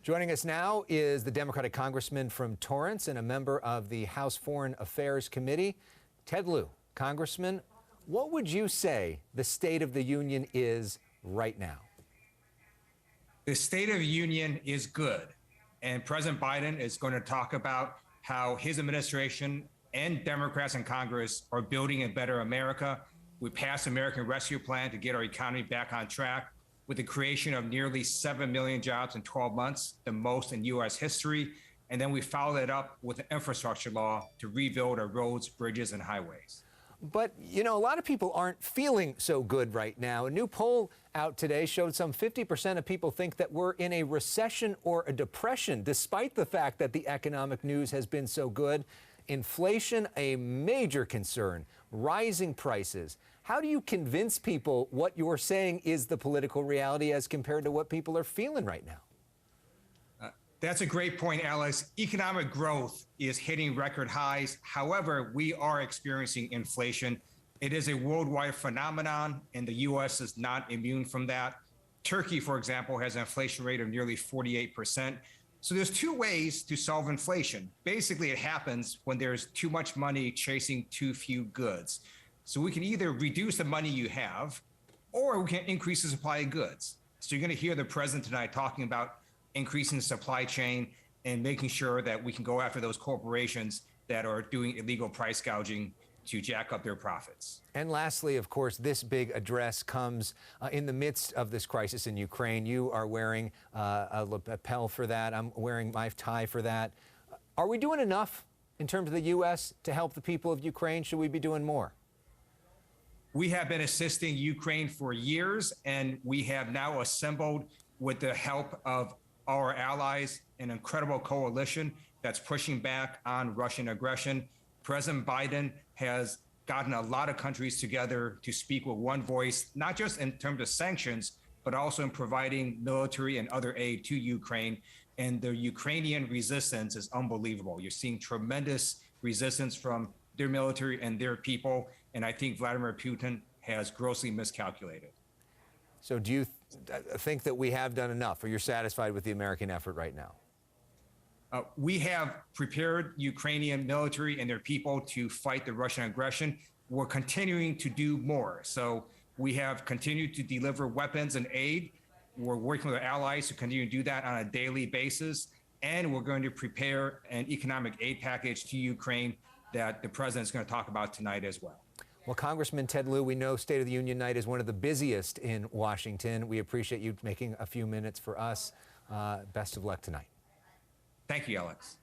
Joining us now is the Democratic Congressman from Torrance and a member of the House Foreign Affairs Committee, Ted Lieu. Congressman, what would you say the State of the Union is right now? The State of the Union is good, and President Biden is going to talk about how his administration and Democrats in Congress are building a better America. We passed the American Rescue Plan to get our economy back on track with the creation of nearly 7 million jobs in 12 months, the most in U.S. history. And then we followed it up with an infrastructure law to rebuild our roads, bridges, and highways. But, you know, a lot of people aren't feeling so good right now. A new poll out today showed some 50% of people think that we're in a recession or a depression, despite the fact that the economic news has been so good. Inflation, a major concern, rising prices. How do you convince people what you're saying is the political reality as compared to what people are feeling right now? That's a great point, Alex. Economic growth is hitting record highs. However, we are experiencing inflation. It is a worldwide phenomenon, and the U.S. is not immune from that. Turkey, for example, has an inflation rate of nearly 48%. So there's two ways to solve inflation. Basically, it happens when there's too much money chasing too few goods. So we can either reduce the money you have, or we can increase the supply of goods. So you're going to hear the president tonight talking about increasing the supply chain and making sure that we can go after those corporations that are doing illegal price gouging to jack up their profits. And lastly, of course, this big address comes in the midst of this crisis in Ukraine. You are wearing a lapel for that. I'm wearing my tie for that. Are we doing enough in terms of the U.S. to help the people of Ukraine? Should we be doing more? We have been assisting Ukraine for years, and we have now assembled, with the help of our allies, an incredible coalition that's pushing back on Russian aggression. President Biden has gotten a lot of countries together to speak with one voice, not just in terms of sanctions, but also in providing military and other aid to Ukraine. And the Ukrainian resistance is unbelievable. You're seeing tremendous resistance from their military and their people. And I think Vladimir Putin has grossly miscalculated. So do you think that we have done enough, or you're satisfied with the American effort right now? We have prepared Ukrainian military and their people to fight the Russian aggression. We're continuing to do more. So we have continued to deliver weapons and aid. We're working with our allies to continue to do that on a daily basis. And we're going to prepare an economic aid package to Ukraine that the president is going to talk about tonight as well. Well, Congressman Ted Lieu, we know State of the Union night is one of the busiest in Washington. We appreciate you making a few minutes for us. Best of luck tonight. Thank you, Alex.